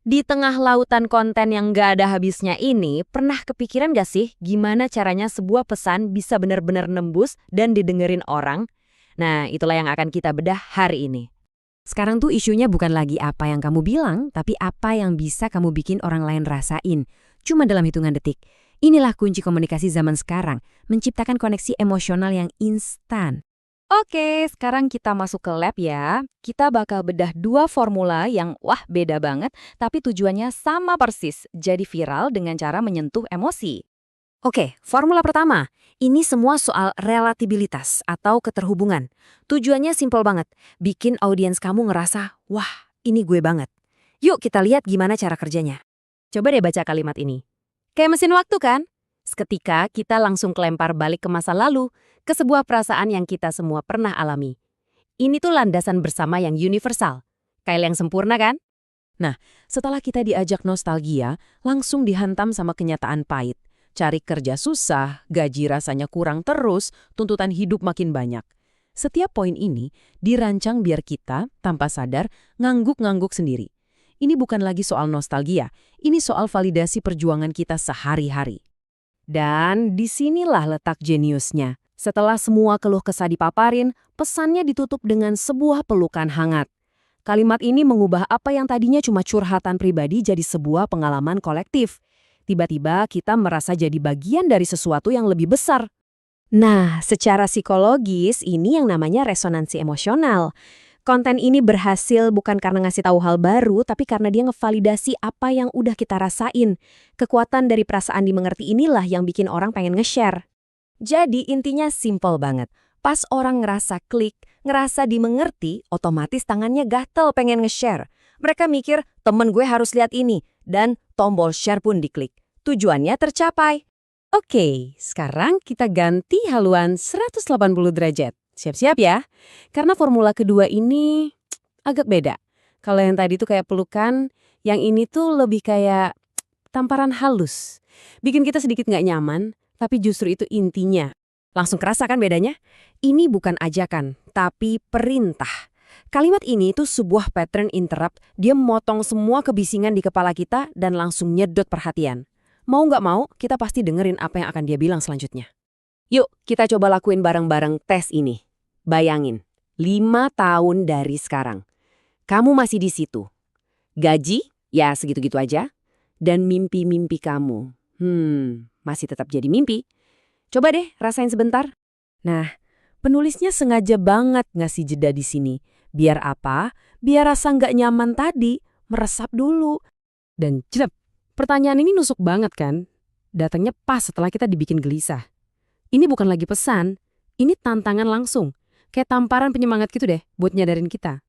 Di tengah lautan konten yang nggak ada habisnya ini, pernah kepikiran gak sih gimana caranya sebuah pesan bisa benar-benar nembus dan didengerin orang? Nah, itulah yang akan kita bedah hari ini. Sekarang tuh isunya bukan lagi apa yang kamu bilang, tapi apa yang bisa kamu bikin orang lain rasain. Cuma dalam hitungan detik. Inilah kunci komunikasi zaman sekarang, menciptakan koneksi emosional yang instan. Oke, sekarang kita masuk ke lab ya. Kita bakal bedah dua formula yang beda banget, tapi tujuannya sama persis, jadi viral dengan cara menyentuh emosi. Oke, formula pertama. Ini semua soal relatabilitas atau keterhubungan. Tujuannya simpel banget, bikin audiens kamu ngerasa, wah, ini gue banget. Yuk kita lihat gimana cara kerjanya. Coba deh baca kalimat ini. Kayak mesin waktu kan? Seketika kita langsung kelempar balik ke masa lalu, ke sebuah perasaan yang kita semua pernah alami. Ini tuh landasan bersama yang universal. Kayak yang sempurna kan? Nah, setelah kita diajak nostalgia, langsung dihantam sama kenyataan pahit. Cari kerja susah, gaji rasanya kurang terus, tuntutan hidup makin banyak. Setiap poin ini dirancang biar kita, tanpa sadar, ngangguk-ngangguk sendiri. Ini bukan lagi soal nostalgia, ini soal validasi perjuangan kita sehari-hari. Dan disinilah letak jeniusnya. Setelah semua keluh kesah dipaparin, pesannya ditutup dengan sebuah pelukan hangat. Kalimat ini mengubah apa yang tadinya cuma curhatan pribadi jadi sebuah pengalaman kolektif. Tiba-tiba kita merasa jadi bagian dari sesuatu yang lebih besar. Nah, secara psikologis ini yang namanya resonansi emosional. Konten ini berhasil bukan karena ngasih tahu hal baru, tapi karena dia ngevalidasi apa yang udah kita rasain. Kekuatan dari perasaan dimengerti inilah yang bikin orang pengen nge-share. Jadi intinya simple banget. Pas orang ngerasa klik, ngerasa dimengerti, otomatis tangannya gatel pengen nge-share. Mereka mikir, temen gue harus lihat ini, dan tombol share pun diklik. Tujuannya tercapai. Oke, sekarang kita ganti haluan 180 derajat. Siap-siap ya, karena formula kedua ini agak beda. Kalau yang tadi tuh kayak pelukan, yang ini tuh lebih kayak tamparan halus. Bikin kita sedikit nggak nyaman, tapi justru itu intinya. Langsung kerasa kan bedanya? Ini bukan ajakan, tapi perintah. Kalimat ini tuh sebuah pattern interrupt, dia memotong semua kebisingan di kepala kita dan langsung nyedot perhatian. Mau nggak mau, kita pasti dengerin apa yang akan dia bilang selanjutnya. Yuk, kita coba lakuin bareng-bareng tes ini. Bayangin, 5 tahun dari sekarang. Kamu masih di situ. Gaji, ya segitu-gitu aja. Dan mimpi-mimpi kamu. Masih tetap jadi mimpi. Coba deh, rasain sebentar. Nah, penulisnya sengaja banget ngasih jeda di sini. Biar apa? Biar rasa nggak nyaman tadi, meresap dulu. Dan jedap, pertanyaan ini nusuk banget kan? Datangnya pas setelah kita dibikin gelisah. Ini bukan lagi pesan, ini tantangan langsung. Kayak tamparan penyemangat gitu deh, buat nyadarin kita.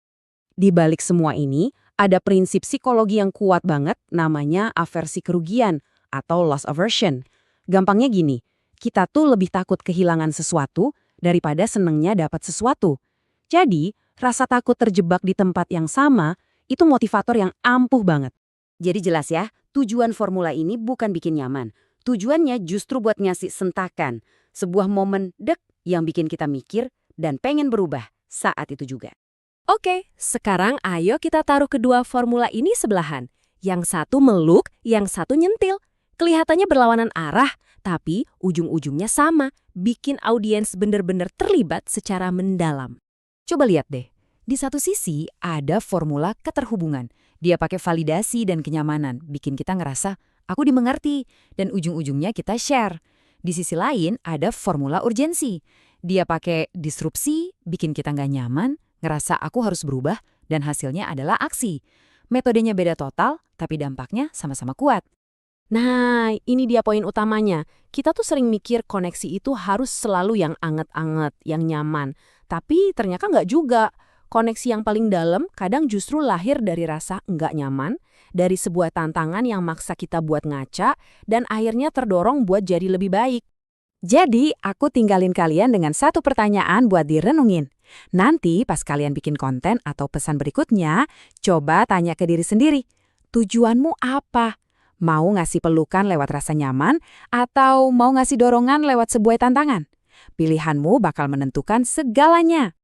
Di balik semua ini, ada prinsip psikologi yang kuat banget, namanya aversi kerugian atau loss aversion. Gampangnya gini, kita tuh lebih takut kehilangan sesuatu daripada senengnya dapat sesuatu. Jadi, rasa takut terjebak di tempat yang sama, itu motivator yang ampuh banget. Jadi jelas ya, tujuan formula ini bukan bikin nyaman. Tujuannya justru buat ngasih sentakan. Sebuah momen dek yang bikin kita mikir dan pengen berubah saat itu juga. Oke, sekarang ayo kita taruh kedua formula ini sebelahan. Yang satu meluk, yang satu nyentil. Kelihatannya berlawanan arah, tapi ujung-ujungnya sama. Bikin audiens bener-bener terlibat secara mendalam. Coba lihat deh. Di satu sisi ada formula keterhubungan. Dia pakai validasi dan kenyamanan, bikin kita ngerasa, aku dimengerti, dan ujung-ujungnya kita share. Di sisi lain ada formula urgensi. Dia pakai disrupsi, bikin kita nggak nyaman, ngerasa aku harus berubah, dan hasilnya adalah aksi. Metodenya beda total, tapi dampaknya sama-sama kuat. Nah, ini dia poin utamanya. Kita tuh sering mikir koneksi itu harus selalu yang anget-anget, yang nyaman. Tapi ternyata nggak juga. Koneksi yang paling dalam kadang justru lahir dari rasa nggak nyaman, dari sebuah tantangan yang maksa kita buat ngaca, dan akhirnya terdorong buat jadi lebih baik. Jadi, aku tinggalin kalian dengan satu pertanyaan buat direnungin. Nanti pas kalian bikin konten atau pesan berikutnya, coba tanya ke diri sendiri. Tujuanmu apa? Mau ngasih pelukan lewat rasa nyaman, atau mau ngasih dorongan lewat sebuah tantangan? Pilihanmu bakal menentukan segalanya.